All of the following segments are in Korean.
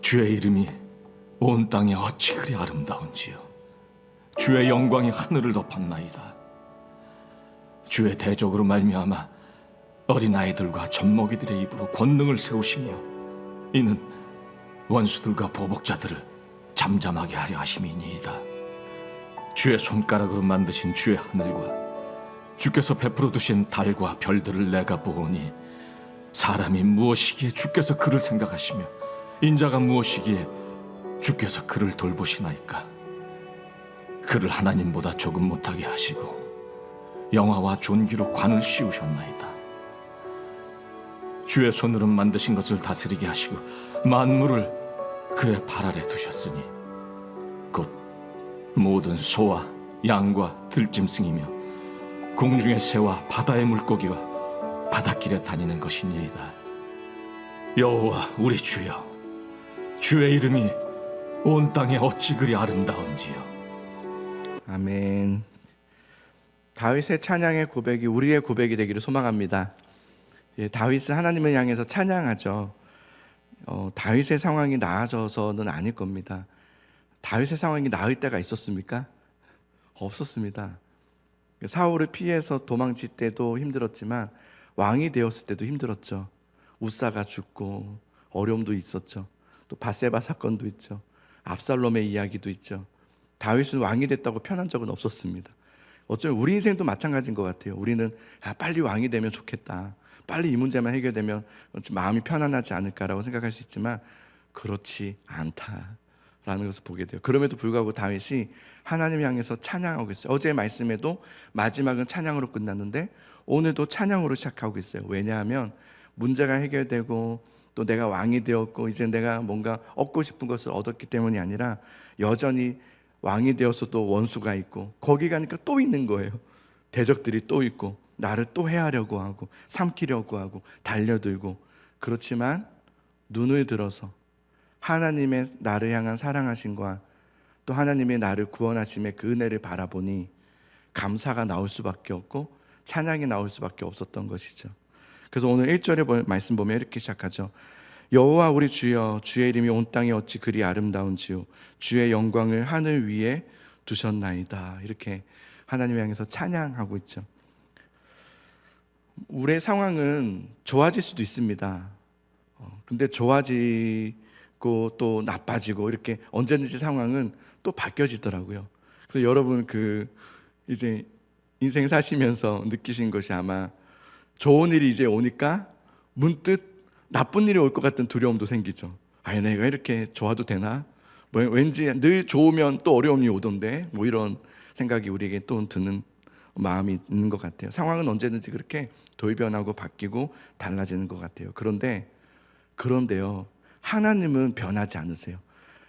주의 이름이 온 땅에 어찌 그리 아름다운지요. 주의 영광이 하늘을 덮었나이다. 주의 대적으로 말미암아 어린아이들과 젖먹이들의 입으로 권능을 세우시며 이는 원수들과 보복자들을 잠잠하게 하려 하심이니이다. 주의 손가락으로 만드신 주의 하늘과 주께서 베풀어 두신 달과 별들을 내가 보오니 사람이 무엇이기에 주께서 그를 생각하시며 인자가 무엇이기에 주께서 그를 돌보시나이까. 그를 하나님보다 조금 못하게 하시고 영화와 존귀로 관을 씌우셨나이다. 주의 손으로 만드신 것을 다스리게 하시고 만물을 그의 발 아래 두셨으니 곧 모든 소와 양과 들짐승이며 공중의 새와 바다의 물고기와 바닷길에 다니는 것이니이다. 여호와 우리 주여, 주의 이름이 온 땅에 어찌 그리 아름다운지요. 아멘. 다윗의 찬양의 고백이 우리의 고백이 되기를 소망합니다. 다윗은 하나님을 향해서 찬양하죠. 다윗의 상황이 나아져서는 아닐 겁니다. 다윗의 상황이 나을 때가 있었습니까? 없었습니다. 사울을 피해서 도망칠 때도 힘들었지만 왕이 되었을 때도 힘들었죠. 우사가 죽고 어려움도 있었죠. 또 바세바 사건도 있죠. 압살롬의 이야기도 있죠. 다윗은 왕이 됐다고 편한 적은 없었습니다. 어쩌면 우리 인생도 마찬가지인 것 같아요. 우리는 빨리 왕이 되면 좋겠다, 빨리 이 문제만 해결되면 마음이 편안하지 않을까라고 생각할 수 있지만 그렇지 않다라는 것을 보게 돼요. 그럼에도 불구하고 다윗이 하나님을 향해서 찬양하고 있어요. 어제의 말씀에도 마지막은 찬양으로 끝났는데 오늘도 찬양으로 시작하고 있어요. 왜냐하면 문제가 해결되고 또 내가 왕이 되었고 이제 내가 뭔가 얻고 싶은 것을 얻었기 때문이 아니라 여전히 왕이 되어서도 원수가 있고 거기 가니까 또 있는 거예요. 대적들이 또 있고 나를 또 해하려고 하고 삼키려고 하고 달려들고. 그렇지만 눈을 들어서 하나님의 나를 향한 사랑하심과 또 하나님의 나를 구원하심의 그 은혜를 바라보니 감사가 나올 수밖에 없고 찬양이 나올 수밖에 없었던 것이죠. 그래서 오늘 1절에 말씀 보면 이렇게 시작하죠. 여호와 우리 주여, 주의 이름이 온 땅에 어찌 그리 아름다운지요, 주의 영광을 하늘 위에 두셨나이다. 이렇게 하나님을 향해서 찬양하고 있죠. 우리의 상황은 좋아질 수도 있습니다. 근데 좋아지고 또 나빠지고 이렇게 언제든지 상황은 또 바뀌어지더라고요. 그래서 여러분 이제 인생 사시면서 느끼신 것이 아마 좋은 일이 이제 오니까 문득 나쁜 일이 올 것 같은 두려움도 생기죠. 내가 이렇게 좋아도 되나? 왠지 늘 좋으면 또 어려움이 오던데 이런 생각이 우리에게 또 드는 마음이 있는 것 같아요. 상황은 언제든지 그렇게 돌변하고 바뀌고 달라지는 것 같아요. 그런데요, 하나님은 변하지 않으세요.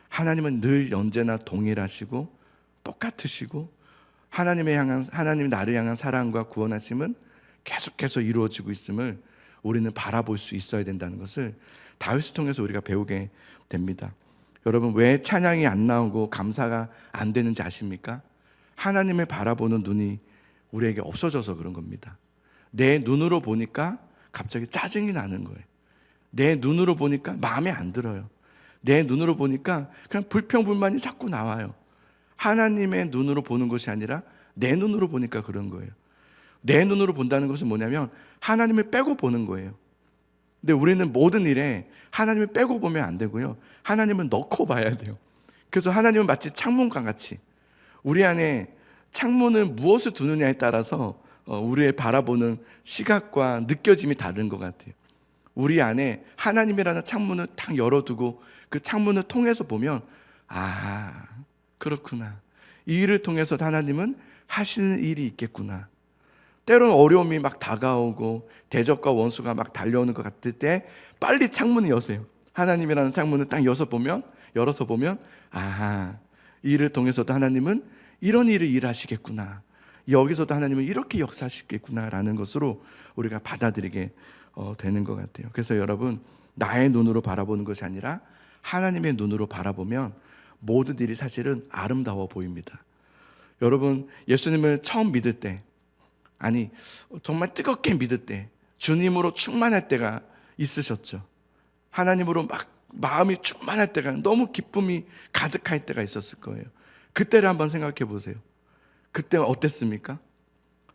하나님은 늘 언제나 동일하시고 똑같으시고 하나님 나를 향한 사랑과 구원하심은 계속해서 이루어지고 있음을 우리는 바라볼 수 있어야 된다는 것을 다윗을 통해서 우리가 배우게 됩니다. 여러분, 왜 찬양이 안 나오고 감사가 안 되는지 아십니까? 하나님을 바라보는 눈이 우리에게 없어져서 그런 겁니다. 내 눈으로 보니까 갑자기 짜증이 나는 거예요. 내 눈으로 보니까 마음에 안 들어요. 내 눈으로 보니까 그냥 불평불만이 자꾸 나와요. 하나님의 눈으로 보는 것이 아니라 내 눈으로 보니까 그런 거예요. 내 눈으로 본다는 것은 뭐냐면 하나님을 빼고 보는 거예요. 근데 우리는 모든 일에 하나님을 빼고 보면 안 되고요, 하나님을 넣고 봐야 돼요. 그래서 하나님은 마치 창문과 같이 우리 안에 창문을 무엇을 두느냐에 따라서 우리의 바라보는 시각과 느껴짐이 다른 것 같아요. 우리 안에 하나님이라는 창문을 딱 열어두고 그 창문을 통해서 보면 그렇구나, 이 일을 통해서 하나님은 하시는 일이 있겠구나. 때로는 어려움이 막 다가오고 대적과 원수가 막 달려오는 것 같을 때 빨리 창문을 여세요. 하나님이라는 창문을 딱 열어서 보면 이 일을 통해서도 하나님은 이런 일을 일하시겠구나, 여기서도 하나님은 이렇게 역사하시겠구나라는 것으로 우리가 받아들이게 되는 것 같아요. 그래서 여러분, 나의 눈으로 바라보는 것이 아니라 하나님의 눈으로 바라보면 모든 일이 사실은 아름다워 보입니다. 여러분, 예수님을 처음 믿을 때, 정말 뜨겁게 믿을 때, 주님으로 충만할 때가 있으셨죠. 하나님으로 막 마음이 충만할 때가, 너무 기쁨이 가득할 때가 있었을 거예요. 그때를 한번 생각해 보세요. 그때 어땠습니까?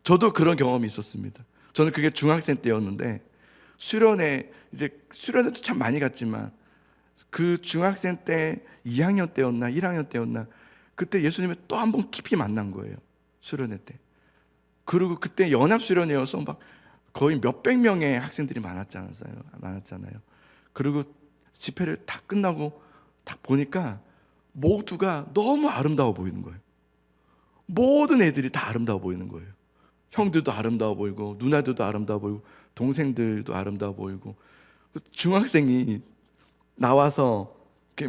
저도 그런 경험이 있었습니다. 저는 그게 중학생 때였는데, 수련회도 참 많이 갔지만 그 중학생 때 2학년 때였나 1학년 때였나, 그때 예수님을 또 한 번 깊이 만난 거예요. 수련회 때. 그리고 그때 연합수련회여서 막 거의 몇백 명의 학생들이 많았잖아요. 그리고 집회를 다 끝나고 딱 보니까 모두가 너무 아름다워 보이는 거예요. 모든 애들이 다 아름다워 보이는 거예요. 형들도 아름다워 보이고, 누나들도 아름다워 보이고, 동생들도 아름다워 보이고. 중학생이 나와서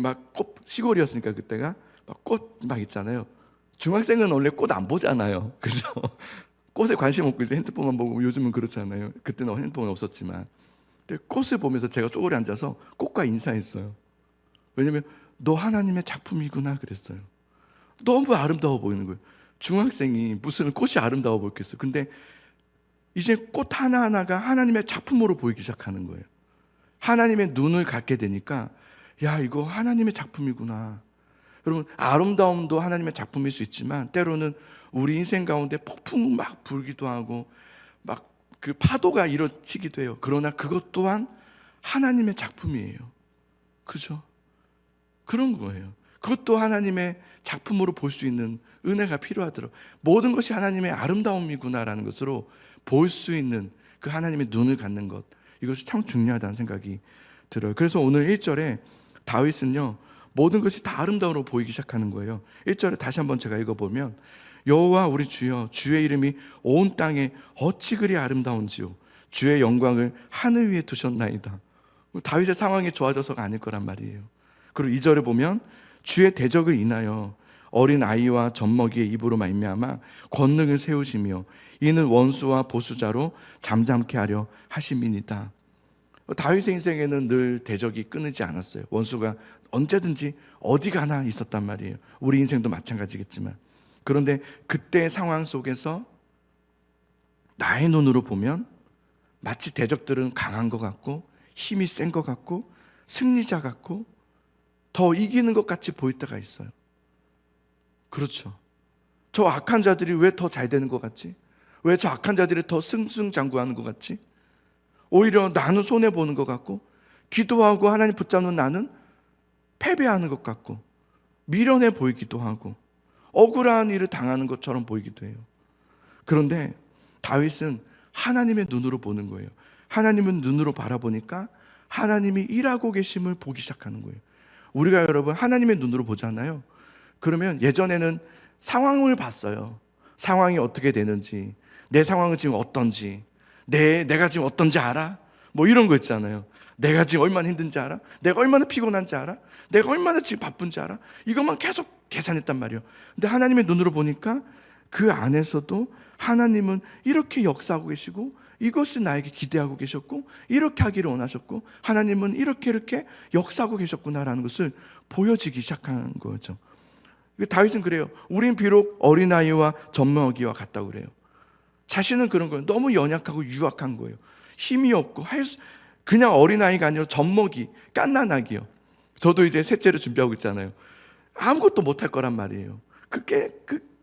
막 꽃, 시골이었으니까 그때가 막 꽃 막 있잖아요. 중학생은 원래 꽃 안 보잖아요. 그죠? 꽃에 관심 없고 이제 핸드폰만 보고, 요즘은 그렇잖아요. 그때는 핸드폰이 없었지만. 꽃을 보면서 제가 쪼그려 앉아서 꽃과 인사했어요. 왜냐면 너 하나님의 작품이구나 그랬어요. 너무 아름다워 보이는 거예요. 중학생이 무슨 꽃이 아름다워 보였겠어요. 근데 이제 꽃 하나하나가 하나님의 작품으로 보이기 시작하는 거예요. 하나님의 눈을 갖게 되니까, 야, 이거 하나님의 작품이구나. 여러분, 아름다움도 하나님의 작품일 수 있지만 때로는 우리 인생 가운데 폭풍 막 불기도 하고 막 그 파도가 일어치기도 해요. 그러나 그것 또한 하나님의 작품이에요. 그죠? 그런 거예요. 그것도 하나님의 작품으로 볼 수 있는 은혜가 필요하더라고요. 모든 것이 하나님의 아름다움이구나라는 것으로 볼 수 있는 그 하나님의 눈을 갖는 것, 이것이 참 중요하다는 생각이 들어요. 그래서 오늘 1절에 다윗은요, 모든 것이 다 아름다움으로 보이기 시작하는 거예요. 1절에 다시 한번 제가 읽어보면, 여호와 우리 주여, 주의 이름이 온 땅에 어찌 그리 아름다운지요, 주의 영광을 하늘 위에 두셨나이다. 다윗의 상황이 좋아져서가 아닐 거란 말이에요. 그리고 2절에 보면, 주의 대적을 인하여 어린 아이와 젖먹이의 입으로 말미암아 권능을 세우시며 이는 원수와 보수자로 잠잠케 하려 하심이니이다. 다윗의 인생에는 늘 대적이 끊이지 않았어요. 원수가 언제든지 어디 가나 있었단 말이에요. 우리 인생도 마찬가지겠지만. 그런데 그때의 상황 속에서 나의 눈으로 보면 마치 대적들은 강한 것 같고 힘이 센 것 같고 승리자 같고 더 이기는 것 같이 보일 때가 있어요. 그렇죠. 저 악한 자들이 왜 더 잘 되는 것 같지? 왜 저 악한 자들이 더 승승장구하는 것 같지? 오히려 나는 손해보는 것 같고, 기도하고 하나님 붙잡는 나는 패배하는 것 같고, 미련해 보이기도 하고, 억울한 일을 당하는 것처럼 보이기도 해요. 그런데 다윗은 하나님의 눈으로 보는 거예요. 하나님의 눈으로 바라보니까 하나님이 일하고 계심을 보기 시작하는 거예요. 우리가 여러분 하나님의 눈으로 보잖아요. 그러면 예전에는 상황을 봤어요. 상황이 어떻게 되는지, 내 상황은 지금 어떤지, 내가 지금 어떤지 알아? 뭐 이런 거 있잖아요. 내가 지금 얼마나 힘든지 알아? 내가 얼마나 피곤한지 알아? 내가 얼마나 지금 바쁜지 알아? 이것만 계속 계산했단 말이에요. 근데 하나님의 눈으로 보니까 그 안에서도 하나님은 이렇게 역사하고 계시고, 이것을 나에게 기대하고 계셨고, 이렇게 하기를 원하셨고, 하나님은 이렇게 역사하고 계셨구나라는 것을 보여지기 시작한 거죠. 다윗은 그래요. 우린 비록 어린아이와 젖먹이와 같다고 그래요. 자신은 그런 거예요. 너무 연약하고 유약한 거예요. 힘이 없고 그냥 어린아이가 아니라 젖먹이, 갓난아기요. 저도 이제 셋째를 준비하고 있잖아요. 아무것도 못할 거란 말이에요. 그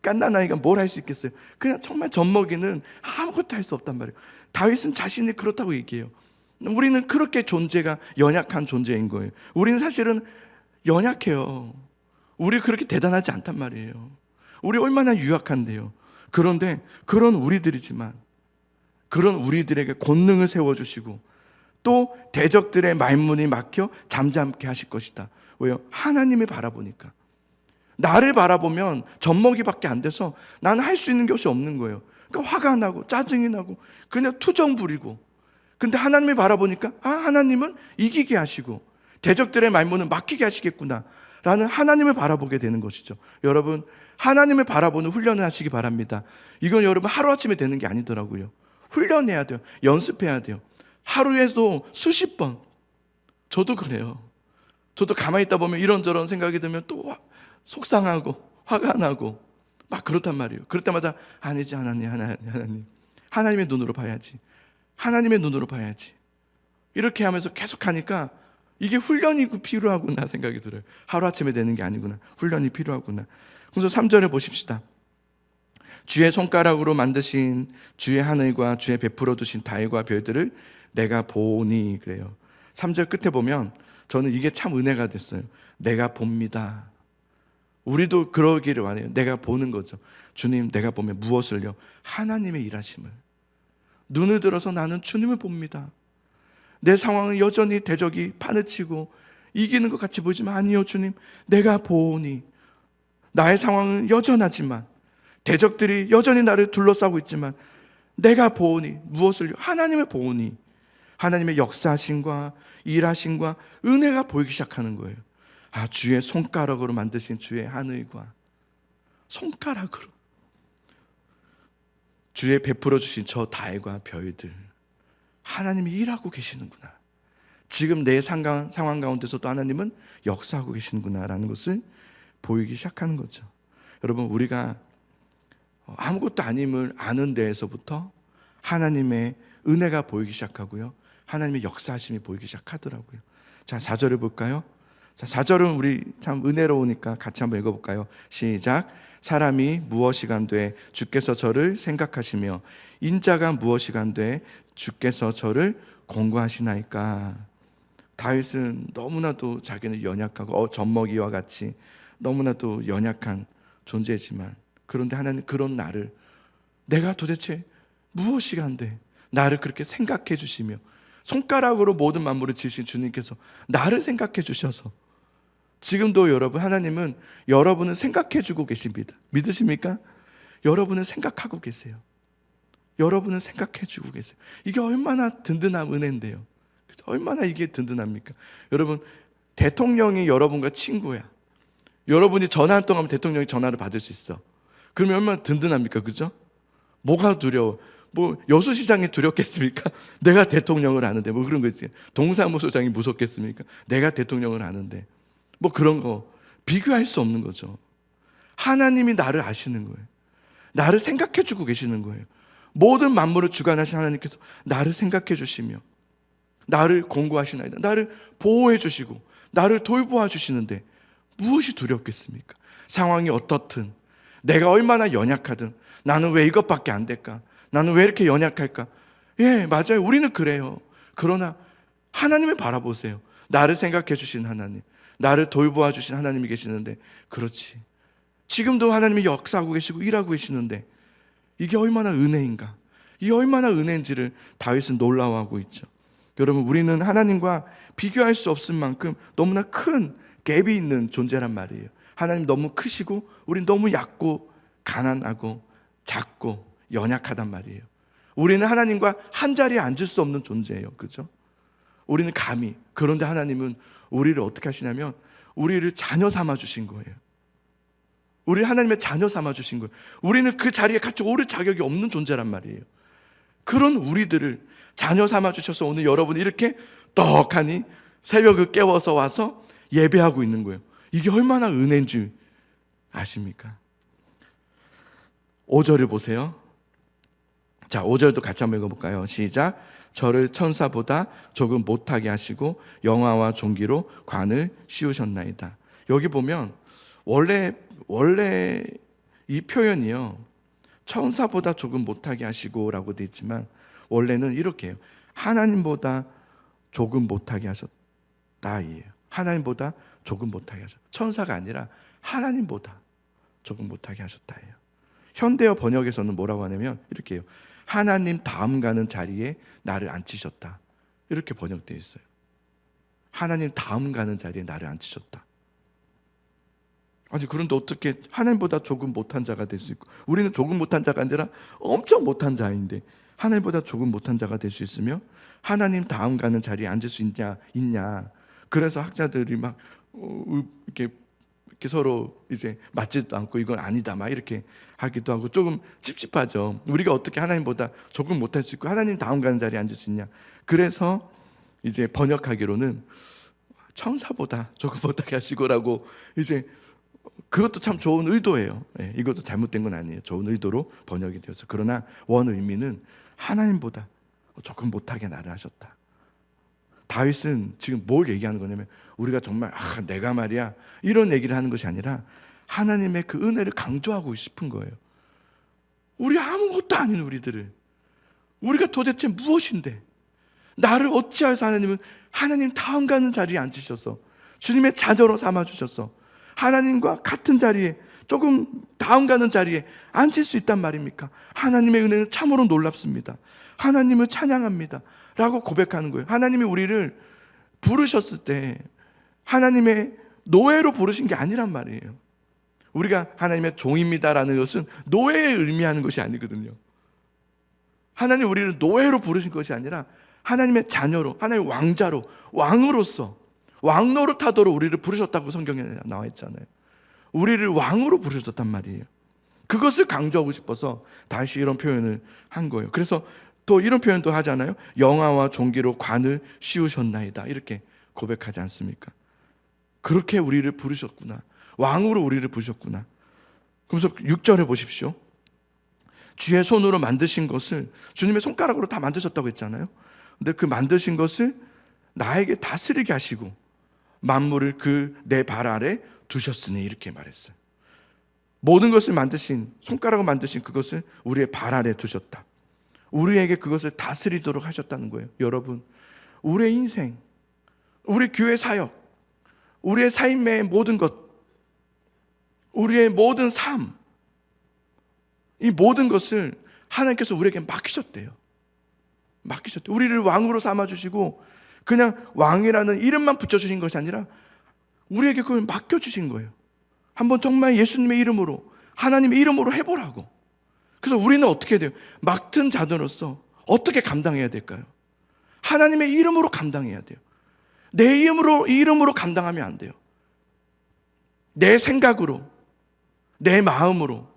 갓난아이가 뭘 할 수 있겠어요? 그냥 정말 젖먹이는 아무것도 할 수 없단 말이에요. 다윗은 자신이 그렇다고 얘기해요. 우리는 그렇게 존재가 연약한 존재인 거예요. 우리는 사실은 연약해요. 우리 그렇게 대단하지 않단 말이에요. 우리 얼마나 유약한데요. 그런데 그런 우리들이지만, 그런 우리들에게 권능을 세워주시고 또 대적들의 말문이 막혀 잠잠케 하실 것이다. 왜요? 하나님을 바라보니까. 나를 바라보면 젖먹이밖에 안 돼서 나는 할 수 있는 것이 없는 거예요. 그러니까 화가 나고 짜증이 나고 그냥 투정 부리고. 근데 하나님을 바라보니까 하나님은 이기게 하시고 대적들의 말문은 막히게 하시겠구나 라는 하나님을 바라보게 되는 것이죠. 여러분, 하나님을 바라보는 훈련을 하시기 바랍니다. 이건 여러분 하루아침에 되는 게 아니더라고요. 훈련해야 돼요. 연습해야 돼요. 하루에도 수십 번. 저도 그래요. 저도 가만히 있다 보면 이런저런 생각이 들면 또 속상하고 화가 나고 막 그렇단 말이에요. 그럴 때마다 아니지, 하나님의 눈으로 봐야지. 하나님의 눈으로 봐야지. 이렇게 하면서 계속 하니까 이게 훈련이 필요하구나 생각이 들어요. 하루아침에 되는 게 아니구나. 훈련이 필요하구나. 그래서 3절에 보십시다. 주의 손가락으로 만드신 주의 하늘과 주의 베풀어 두신 달과 별들을 내가 보니, 그래요. 3절 끝에 보면 저는 이게 참 은혜가 됐어요. 내가 봅니다. 우리도 그러기를 원해요. 내가 보는 거죠. 주님, 내가 보면 무엇을요? 하나님의 일하심을. 눈을 들어서 나는 주님을 봅니다. 내 상황은 여전히 대적이 판을 치고 이기는 것 같이 보이지만 아니요, 주님, 내가 보니 나의 상황은 여전하지만 대적들이 여전히 나를 둘러싸고 있지만 내가 보니 무엇을? 하나님을 보니 하나님의 역사하심과 일하심과 은혜가 보이기 시작하는 거예요. 아, 주의 손가락으로 만드신 주의 하늘과 손가락으로 주의 베풀어 주신 저 달과 별들, 하나님이 일하고 계시는구나. 지금 내 상황 가운데서도 하나님은 역사하고 계시는구나라는 것을 보이기 시작하는 거죠. 여러분, 우리가 아무것도 아님을 아는 데에서부터 하나님의 은혜가 보이기 시작하고요, 하나님의 역사하심이 보이기 시작하더라고요. 자, 4절을 볼까요? 자, 4절은 우리 참 은혜로우니까 같이 한번 읽어볼까요? 시작. 사람이 무엇이간되 주께서 저를 생각하시며 인자가 무엇이간되 주께서 저를 공고하시나이까. 다윗은 너무나도 자기는 연약하고 젖먹이와 같이 너무나도 연약한 존재지만, 그런데 하나님 그런 나를, 내가 도대체 무엇이간데 나를 그렇게 생각해 주시며 손가락으로 모든 만물을 지으신 주님께서 나를 생각해 주셔서 지금도 여러분, 하나님은 여러분을 생각해 주고 계십니다. 믿으십니까? 여러분을 생각하고 계세요. 여러분을 생각해 주고 계세요. 이게 얼마나 든든한 은혜인데요. 얼마나 이게 든든합니까? 여러분, 대통령이 여러분과 친구야. 여러분이 전화 한 통 하면 대통령이 전화를 받을 수 있어. 그러면 얼마나 든든합니까? 그죠? 뭐가 두려워? 뭐 여수시장이 두렵겠습니까? 내가 대통령을 아는데. 뭐 그런 거 있지. 동사무소장이 무섭겠습니까? 내가 대통령을 아는데. 뭐 그런 거 비교할 수 없는 거죠. 하나님이 나를 아시는 거예요. 나를 생각해 주고 계시는 거예요. 모든 만물을 주관하신 하나님께서 나를 생각해 주시며 나를 공고하시나이다. 나를 보호해 주시고 나를 돌보아 주시는데 무엇이 두렵겠습니까? 상황이 어떻든, 내가 얼마나 연약하든, 나는 왜 이것밖에 안 될까? 나는 왜 이렇게 연약할까? 예, 맞아요. 우리는 그래요. 그러나 하나님을 바라보세요. 나를 생각해 주신 하나님, 나를 돌보아 주신 하나님이 계시는데, 그렇지, 지금도 하나님이 역사하고 계시고 일하고 계시는데 이게 얼마나 은혜인가, 이 얼마나 은혜인지를 다윗은 놀라워하고 있죠. 여러분, 우리는 하나님과 비교할 수 없을 만큼 너무나 큰 갭이 있는 존재란 말이에요. 하나님 너무 크시고 우린 너무 얕고 가난하고 작고 연약하단 말이에요. 우리는 하나님과 한 자리에 앉을 수 없는 존재예요. 그죠? 우리는 감히, 그런데 하나님은 우리를 어떻게 하시냐면 우리를 자녀 삼아 주신 거예요. 우리 하나님의 자녀 삼아 주신 거예요. 우리는 그 자리에 같이 오를 자격이 없는 존재란 말이에요. 그런 우리들을 자녀 삼아 주셔서 오늘 여러분이 이렇게 떡하니 새벽을 깨워서 와서 예배하고 있는 거예요. 이게 얼마나 은혜인 줄 아십니까? 5절을 보세요. 자, 5절도 같이 한번 읽어볼까요? 시작. 저를 천사보다 조금 못하게 하시고 영화와 종기로 관을 씌우셨나이다. 여기 보면 원래 이 표현이요, 천사보다 조금 못하게 하시고 라고 되어 있지만 원래는 이렇게 해요. 하나님보다 조금 못하게 하셨다 이에요. 하나님보다 조금 못하게 하셨다. 천사가 아니라 하나님보다 조금 못하게 하셨다예요. 현대어 번역에서는 뭐라고 하냐면 이렇게 해요. 하나님 다음 가는 자리에 나를 앉히셨다. 이렇게 번역되어 있어요. 하나님 다음 가는 자리에 나를 앉히셨다. 아니, 그런데 어떻게 하나님보다 조금 못한 자가 될 수 있고, 우리는 조금 못한 자가 아니라 엄청 못한 자인데 하나님보다 조금 못한 자가 될 수 있으며 하나님 다음 가는 자리에 앉을 수 있냐. 그래서 학자들이 막 이렇게 서로 이제 맞지도 않고 이건 아니다 막 이렇게 하기도 하고 조금 찝찝하죠. 우리가 어떻게 하나님보다 조금 못할 수 있고 하나님 다음 가는 자리에 앉을 수 있냐. 그래서 이제 번역하기로는 천사보다 조금 못하게 하시고라고, 이제 그것도 참 좋은 의도예요. 네, 이것도 잘못된 건 아니에요. 좋은 의도로 번역이 되어서. 그러나 원 의미는 하나님보다 조금 못하게 나를 하셨다. 다윗은 지금 뭘 얘기하는 거냐면 우리가 정말 내가 말이야 이런 얘기를 하는 것이 아니라 하나님의 그 은혜를 강조하고 싶은 거예요. 우리 아무것도 아닌 우리가 도대체 무엇인데 나를 어찌하여서 하나님 다음 가는 자리에 앉으셔서 주님의 자녀로 삼아주셔서 하나님과 같은 자리에 조금 다음 가는 자리에 앉을 수 있단 말입니까? 하나님의 은혜는 참으로 놀랍습니다. 하나님을 찬양합니다 라고 고백하는 거예요. 하나님이 우리를 부르셨을 때 하나님의 노예로 부르신 게 아니란 말이에요. 우리가 하나님의 종입니다라는 것은 노예에 의미하는 것이 아니거든요. 하나님 우리를 노예로 부르신 것이 아니라 하나님의 자녀로, 하나님의 왕자로, 왕으로서 왕노릇하도록 우리를 부르셨다고 성경에 나와 있잖아요. 우리를 왕으로 부르셨단 말이에요. 그것을 강조하고 싶어서 다시 이런 표현을 한 거예요. 그래서 또 이런 표현도 하잖아요. 영화와 종기로 관을 씌우셨나이다 이렇게 고백하지 않습니까? 그렇게 우리를 부르셨구나. 왕으로 우리를 부르셨구나. 그래서 6절에 보십시오. 주의 손으로 만드신 것을 주님의 손가락으로 다 만드셨다고 했잖아요. 근데 그 만드신 것을 나에게 다스리게 하시고 만물을 내 발 아래 두셨으니 이렇게 말했어요. 모든 것을 만드신, 손가락을 만드신 그것을 우리의 발 아래 두셨다. 우리에게 그것을 다스리도록 하셨다는 거예요. 여러분, 우리의 인생, 우리 교회 사역, 우리의 삶의 모든 것, 우리의 모든 삶, 이 모든 것을 하나님께서 우리에게 맡기셨대요. 우리를 왕으로 삼아주시고 그냥 왕이라는 이름만 붙여주신 것이 아니라 우리에게 그걸 맡겨주신 거예요. 한번 정말 예수님의 이름으로, 하나님의 이름으로 해보라고. 그래서 우리는 어떻게 해야 돼요? 맡은 자들로서 어떻게 감당해야 될까요? 하나님의 이름으로 감당해야 돼요. 내 이름으로 감당하면 안 돼요. 내 생각으로, 내 마음으로,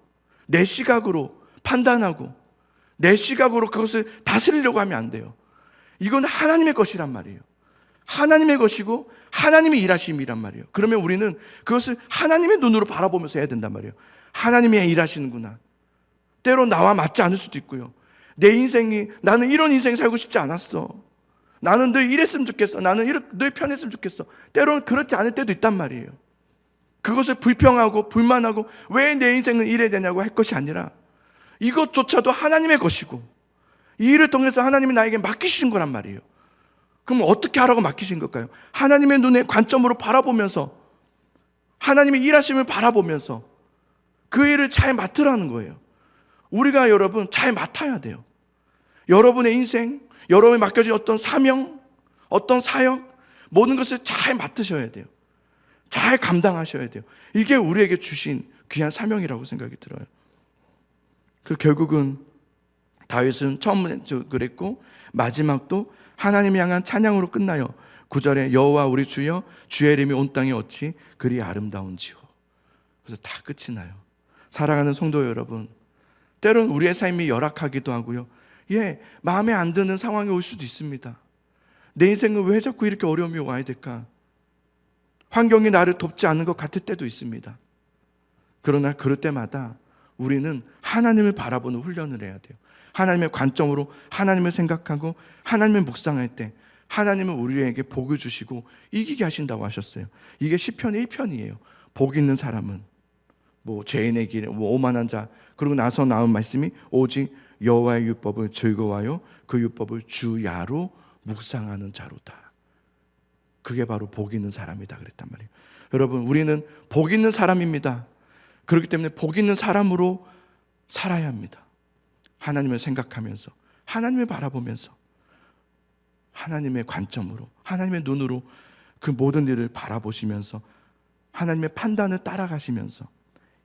내 시각으로 판단하고 내 시각으로 그것을 다스리려고 하면 안 돼요. 이건 하나님의 것이란 말이에요. 하나님의 것이고 하나님의 일하심이란 말이에요. 그러면 우리는 그것을 하나님의 눈으로 바라보면서 해야 된단 말이에요. 하나님이 일하시는구나. 때로 나와 맞지 않을 수도 있고요. 내 인생이, 나는 이런 인생 살고 싶지 않았어. 나는 늘 이랬으면 좋겠어. 나는 늘 편했으면 좋겠어. 때로는 그렇지 않을 때도 있단 말이에요. 그것을 불평하고 불만하고 왜 내 인생은 이래야 되냐고 할 것이 아니라 이것조차도 하나님의 것이고 이 일을 통해서 하나님이 나에게 맡기신 거란 말이에요. 그럼 어떻게 하라고 맡기신 걸까요? 하나님의 눈의 관점으로 바라보면서 하나님의 일하심을 바라보면서 그 일을 잘 맡으라는 거예요. 우리가 여러분 잘 맡아야 돼요. 여러분의 인생, 여러분이 맡겨진 어떤 사명, 어떤 사역, 모든 것을 잘 맡으셔야 돼요. 잘 감당하셔야 돼요. 이게 우리에게 주신 귀한 사명이라고 생각이 들어요. 그 결국은 다윗은 처음에 그랬고 마지막도 하나님을 향한 찬양으로 끝나요. 9절에 여호와 우리 주여 주의 이름이 온 땅에 어찌 그리 아름다운지요. 그래서 다 끝이 나요. 사랑하는 성도 여러분, 때로는 우리의 삶이 열악하기도 하고요. 마음에 안 드는 상황이 올 수도 있습니다. 내 인생은 왜 자꾸 이렇게 어려움이 와야 될까? 환경이 나를 돕지 않는 것 같을 때도 있습니다. 그러나 그럴 때마다 우리는 하나님을 바라보는 훈련을 해야 돼요. 하나님의 관점으로 하나님을 생각하고 하나님을 묵상할 때 하나님은 우리에게 복을 주시고 이기게 하신다고 하셨어요. 이게 시편의 1편이에요. 복 있는 사람은 죄인의 길에 오만한 자, 그리고 나서 나온 말씀이 오직 여호와의 율법을 즐거워하여 그 율법을 주야로 묵상하는 자로다. 그게 바로 복 있는 사람이다 그랬단 말이에요. 여러분, 우리는 복 있는 사람입니다. 그렇기 때문에 복 있는 사람으로 살아야 합니다. 하나님을 생각하면서, 하나님을 바라보면서, 하나님의 관점으로, 하나님의 눈으로 그 모든 일을 바라보시면서 하나님의 판단을 따라가시면서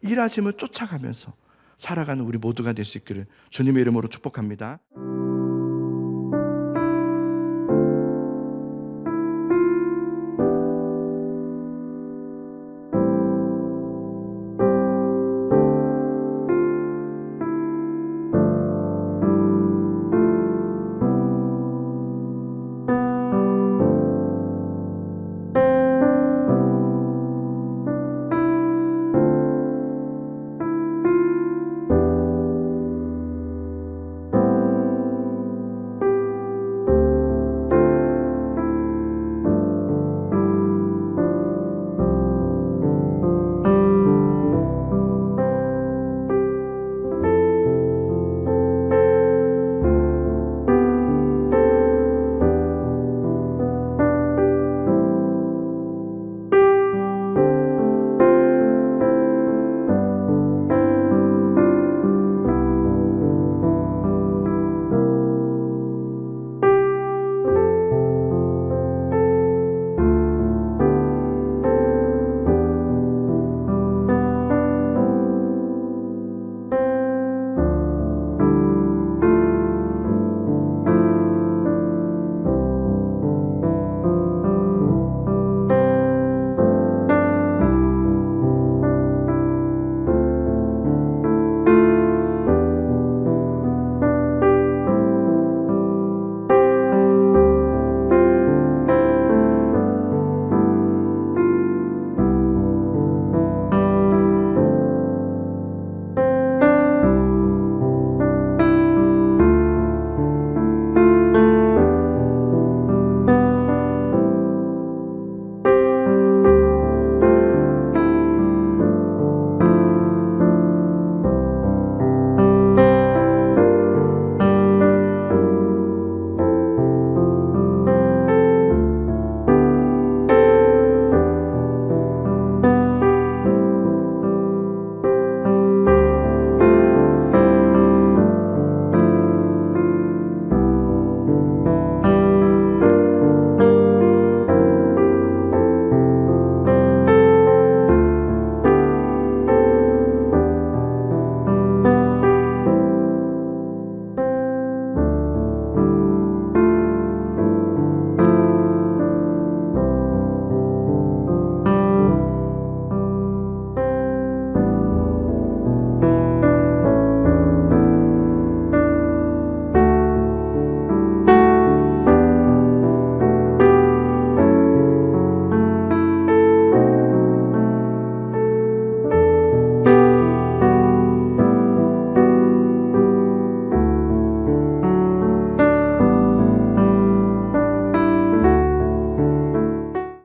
일하심을 쫓아가면서 살아가는 우리 모두가 될 수 있기를 주님의 이름으로 축복합니다.